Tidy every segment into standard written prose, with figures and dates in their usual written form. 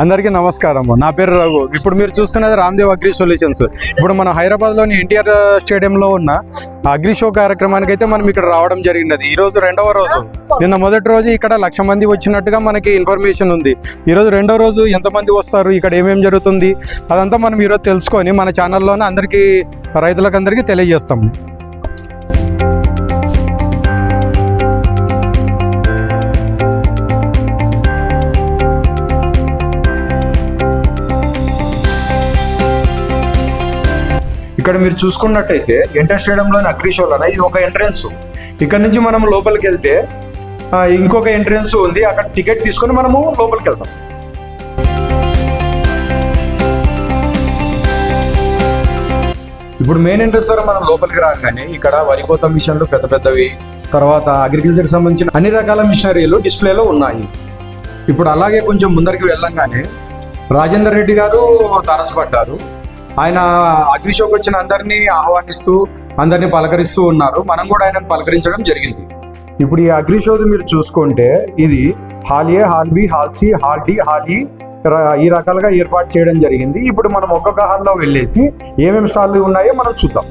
అందరికీ నమస్కారం. నా పేరు రఘు. ఇప్పుడు మీరు చూస్తున్నది రామ్దేవ్ అగ్రి సొల్యూషన్స్. ఇప్పుడు మన హైదరాబాద్లోని ఎన్టీఆర్ స్టేడియంలో ఉన్న అగ్రి షో కార్యక్రమానికి అయితే మనం ఇక్కడ రావడం జరిగినది. ఈరోజు రెండవ రోజు. నిన్న మొదటి రోజు ఇక్కడ 1,00,000 మంది వచ్చినట్టుగా మనకి ఇన్ఫర్మేషన్ ఉంది. ఈరోజు రెండవ రోజు ఎంతమంది వస్తారు, ఇక్కడ ఏమేమి జరుగుతుంది, అదంతా మనం ఈరోజు తెలుసుకొని మన ఛానల్లోనే అందరికీ రైతులకందరికీ తెలియజేస్తాము. ఇక్కడ మీరు చూసుకున్నట్టయితే ఎన్టీఆర్ స్టేడియంలోని అగ్రి షోలోనే ఇది ఒక ఎంట్రన్స్. ఇక్కడ నుంచి మనం లోపలికి వెళ్తే ఇంకొక ఎంట్రన్స్ ఉంది. అక్కడ టికెట్ తీసుకొని మనము లోపలికి వెళ్తాం. ఇప్పుడు మెయిన్ ఎంట్రన్స్ ద్వారా మనం లోపలికి రాగానే ఇక్కడ వరి కోత మిషన్లు పెద్ద పెద్దవి, తర్వాత అగ్రికల్చర్కి సంబంధించిన అన్ని రకాల మిషనరీలు డిస్ప్లేలో ఉన్నాయి. ఇప్పుడు అలాగే కొంచెం ముందరికి వెళ్ళంగానే రాజేందర్ రెడ్డి గారు తారసపడ్డారు. ఆయన అగ్రి షోకి వచ్చిన అందరినీ ఆహ్వానిస్తూ అందరినీ పలకరిస్తూ ఉన్నారు. మనం కూడా ఆయనను పలకరించడం జరిగింది. ఇప్పుడు ఈ అగ్రి షోది మీరు చూసుకుంటే ఇది hall A, hall B, hall C, hall D, hall E ఈ రకాలుగా ఏర్పాటు చేయడం జరిగింది. ఇప్పుడు మనం ఒక్కొక్క హాల్లో వెళ్ళేసి ఏమేమి స్టాళ్ళు ఉన్నాయో మనం చూద్దాం.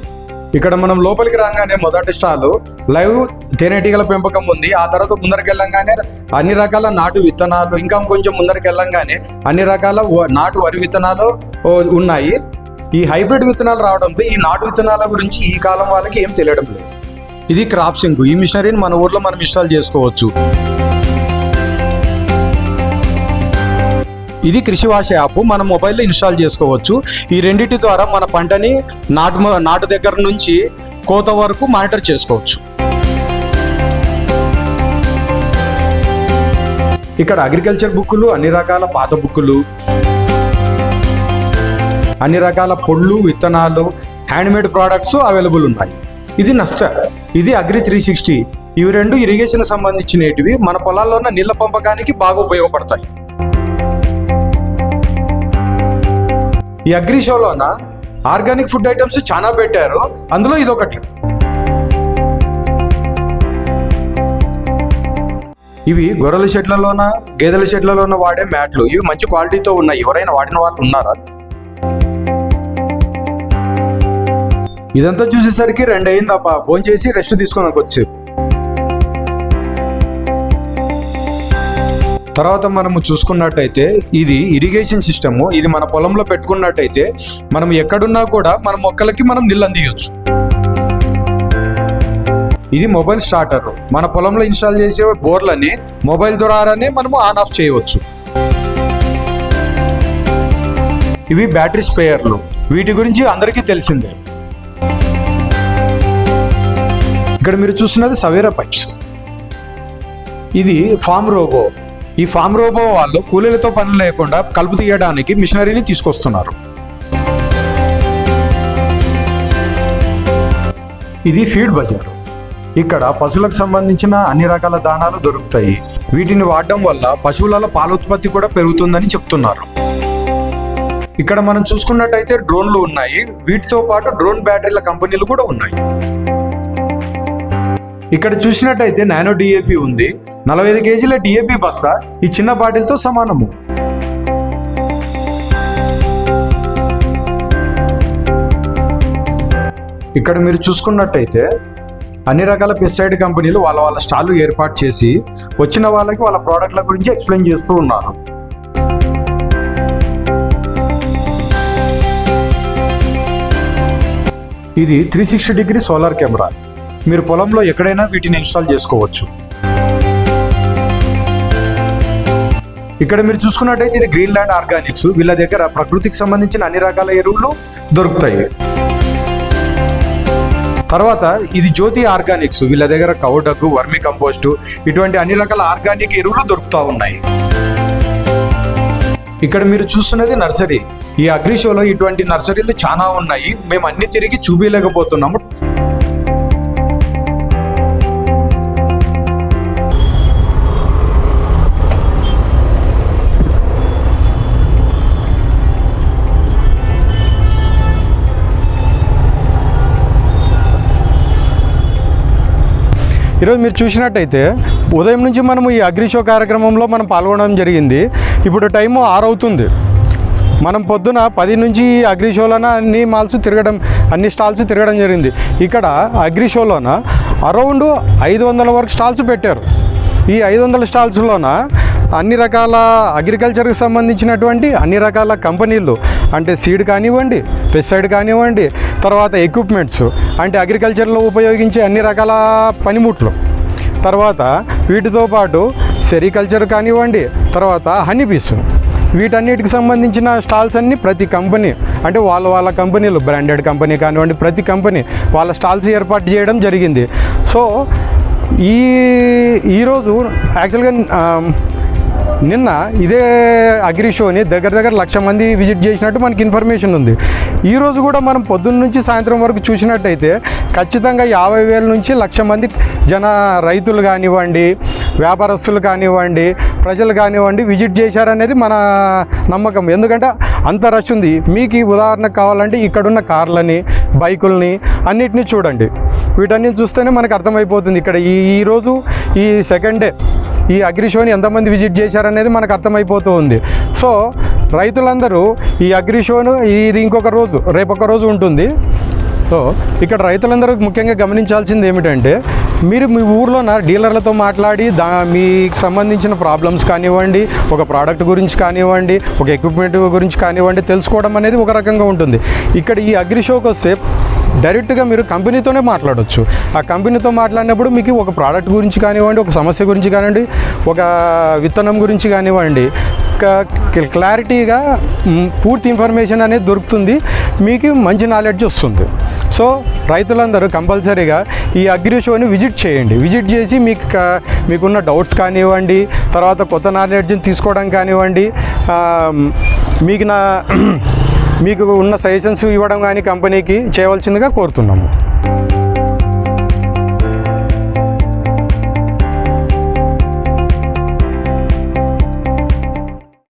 ఇక్కడ మనం లోపలికి రాగానే మొదటి స్టాల్ లైవ్ తేనెటీగల పెంపకం ఉంది. ఆ తర్వాత ముందరికి వెళ్ళంగానే అన్ని రకాల నాటు విత్తనాలు, ఇంకా కొంచెం ముందరికి వెళ్ళంగానే అన్ని రకాల నాటు వరి విత్తనాలు ఉన్నాయి. ఈ హైబ్రిడ్ విత్తనాలు రావడంతో ఈ నాటు విత్తనాల గురించి ఈ కాలం వాళ్ళకి ఏం తెలియడం లేదు. ఇది క్రాప్ సింక్. ఈ మిషనరీని మన ఊర్లో మనం ఇన్స్టాల్ చేసుకోవచ్చు. ఇది కృషి వాష్ యాప్ మన మొబైల్లో ఇన్స్టాల్ చేసుకోవచ్చు. ఈ రెండింటి ద్వారా మన పంటని నాటు దగ్గర నుంచి కోత వరకు మానిటర్ చేసుకోవచ్చు. ఇక్కడ అగ్రికల్చర్ బుక్కులు, అన్ని రకాల పాత బుక్కులు, అన్ని రకాల పొళ్ళు, విత్తనాలు, హ్యాండ్మేడ్ ప్రోడక్ట్స్ అవైలబుల్ ఉన్నాయి. ఇది నస్టర్, ఇది అగ్రి 360. ఇవి రెండు ఇరిగేషన్ సంబంధించినవి. మన పొలాల్లో ఉన్న నీళ్ల పంపకానికి బాగా ఉపయోగపడతాయి. ఈ అగ్రి షోలోన ఆర్గానిక్ ఫుడ్ ఐటమ్స్ చాలా పెట్టారు. అందులో ఇదొకటి. ఇవి గొర్రెల షెడ్లలోన, గేదెల షెడ్లలోన వాడే మ్యాట్లు. ఇవి మంచి క్వాలిటీతో ఉన్నాయి. ఎవరైనా వాడిన వాళ్ళు ఉన్నారా? ఇదంతా చూసేసరికి 2 అయింది. తప్ప భోజనం చేసి రెస్ట్ తీసుకొని వచ్చి తర్వాత మనము చూసుకున్నట్టయితే ఇది ఇరిగేషన్ సిస్టమ్. ఇది మన పొలంలో పెట్టుకున్నట్టయితే మనం ఎక్కడున్నా కూడా మన మొక్కలకి మనం నీళ్ళు అందియొచ్చు. ఇది మొబైల్ స్టార్టర్. మన పొలంలో ఇన్స్టాల్ చేసే బోర్లని మొబైల్ ద్వారానే మనము ఆన్ ఆఫ్ చేయవచ్చు. ఇవి బ్యాటరీ స్ప్రేయర్లు. వీటి గురించి అందరికీ తెలిసిందే. ఇక్కడ మీరు చూస్తున్నది సవేరా పైప్స్. ఇది ఫామ్ రోబో. ఈ ఫామ్ రోబో వాళ్ళు కూలీలతో పని లేకుండా కలుపు తీయడానికి మిషనరీని తీసుకొస్తున్నారు. ఇది ఫీడ్ బజార్. ఇక్కడ పశువులకు సంబంధించిన అన్ని రకాల దానాలు దొరుకుతాయి. వీటిని వాడడం వల్ల పశువులలో పాల ఉత్పత్తి కూడా పెరుగుతుందని చెప్తున్నారు. ఇక్కడ మనం చూసుకున్నట్టయితే డ్రోన్లు ఉన్నాయి. వీటితో పాటు డ్రోన్ బ్యాటరీల కంపెనీలు కూడా ఉన్నాయి. ఇక్కడ చూసినట్టయితే నానో డిఏపి ఉంది. 45 కేజీల డిఏపి బస్తా ఈ చిన్న బాటిల్తో సమానము. ఇక్కడ మీరు చూసుకున్నట్టయితే అన్ని రకాల పెస్టిసైడ్ కంపెనీలు వాళ్ళ స్టాళ్ళు ఏర్పాటు చేసి వచ్చిన వాళ్ళకి వాళ్ళ ప్రోడక్ట్ల గురించి ఎక్స్ప్లెయిన్ చేస్తూ ఉన్నారు. ఇది 360 డిగ్రీ సోలార్ కెమెరా. మీరు పొలంలో ఎక్కడైనా వీటిని ఇన్స్టాల్ చేసుకోవచ్చు. ఇక్కడ మీరు చూసుకున్నట్టయితే ఇది గ్రీన్ ల్యాండ్ ఆర్గానిక్స్. వీళ్ళ దగ్గర ప్రకృతికి సంబంధించిన అన్ని రకాల ఎరువులు దొరుకుతాయి. తర్వాత ఇది జ్యోతి ఆర్గానిక్స్. వీళ్ళ దగ్గర కౌ డగ్గు, వర్మి కంపోస్టు ఇటువంటి అన్ని రకాల ఆర్గానిక్ ఎరువులు దొరుకుతూ ఉన్నాయి. ఇక్కడ మీరు చూస్తున్నది నర్సరీ. ఈ అగ్రి షోలో ఇటువంటి నర్సరీలు చాలా ఉన్నాయి. మేము అన్ని తిరిగి చూపించలేకపోతున్నాము. ఈరోజు మీరు చూసినట్టయితే ఉదయం నుంచి మనము ఈ అగ్రి షో కార్యక్రమంలో మనం పాల్గొనడం జరిగింది. ఇప్పుడు టైము 6 అవుతుంది. మనం పొద్దున 10 నుంచి అగ్రి షోలోన అన్ని స్టాల్స్ తిరగడం జరిగింది. ఇక్కడ అగ్రి షోలోన అరౌండ్ 500 వరకు స్టాల్స్ పెట్టారు. ఈ 500 స్టాల్స్లోన అన్ని రకాల అగ్రికల్చర్కి సంబంధించినటువంటి అన్ని రకాల కంపెనీలు, అంటే సీడ్ కానివ్వండి, పెస్టిసైడ్ కానివ్వండి, తర్వాత ఎక్విప్మెంట్స్ అంటే అగ్రికల్చర్లో ఉపయోగించే అన్ని రకాల పనిముట్లు, తర్వాత వీటితో పాటు సెరికల్చర్ కానివ్వండి, తర్వాత హనీబీస్, వీటన్నిటికి సంబంధించిన స్టాల్స్ అన్నీ ప్రతి కంపెనీ అంటే వాళ్ళ కంపెనీలు, బ్రాండెడ్ కంపెనీ కానివ్వండి, ప్రతి కంపెనీ వాళ్ళ స్టాల్స్ ఏర్పాటు చేయడం జరిగింది. సో ఈరోజు యాక్చువల్గా నిన్న ఇదే అగ్రి షోని దగ్గర 1,00,000 మంది విజిట్ చేసినట్టు మనకి ఇన్ఫర్మేషన్ ఉంది. ఈరోజు కూడా మనం పొద్దున్న నుంచి సాయంత్రం వరకు చూసినట్టయితే ఖచ్చితంగా 50,000 నుంచి 1,00,000 మంది రైతులు కానివ్వండి, వ్యాపారస్తులు కానివ్వండి, ప్రజలు కానివ్వండి విజిట్ చేశారనేది మన నమ్మకం. ఎందుకంటే అంత రష్ ఉంది. మీకు ఉదాహరణకు కావాలంటే ఇక్కడున్న కార్లని, బైకుల్ని అన్నిటినీ చూడండి. వీటన్నిటి చూస్తేనే మనకు అర్థమైపోతుంది ఇక్కడ ఈరోజు ఈ సెకండ్ డే ఈ అగ్రి షోని ఎంతమంది విజిట్ చేశారనేది మనకు అర్థమైపోతూ ఉంది. సో రైతులందరూ ఈ అగ్రి షోను ఇది ఇంకొక రోజు, రేపొక రోజు ఉంటుంది. సో ఇక్కడ రైతులందరూ ముఖ్యంగా గమనించాల్సింది ఏమిటంటే, మీరు మీ ఊర్లోన డీలర్లతో మాట్లాడి మీకు సంబంధించిన ప్రాబ్లమ్స్ కానివ్వండి, ఒక ప్రోడక్ట్ గురించి కానివ్వండి, ఒక ఎక్విప్మెంట్ గురించి కానివ్వండి తెలుసుకోవడం అనేది ఒక రకంగా ఉంటుంది. ఇక్కడ ఈ అగ్రి షోకి వస్తే డైరెక్ట్గా మీరు కంపెనీతోనే మాట్లాడవచ్చు. ఆ కంపెనీతో మాట్లాడినప్పుడు మీకు ఒక ప్రోడక్ట్ గురించి కానివ్వండి, ఒక సమస్య గురించి కానివ్వండి, ఒక విత్తనం గురించి కానివ్వండి, క్లారిటీగా పూర్తి ఇన్ఫర్మేషన్ అనేది దొరుకుతుంది. మీకు మంచి నాలెడ్జ్ వస్తుంది. సో రైతులందరూ కంపల్సరీగా ఈ అగ్రి షోని విజిట్ చేయండి. విజిట్ చేసి మీకున్న డౌట్స్ కానివ్వండి, తర్వాత కొత్త నాలెడ్జ్ని తీసుకోవడం కానివ్వండి, మీకు ఉన్న సజెషన్స్ ఇవ్వడం కానీ కంపెనీకి చేయవలసిందిగా కోరుతున్నాము.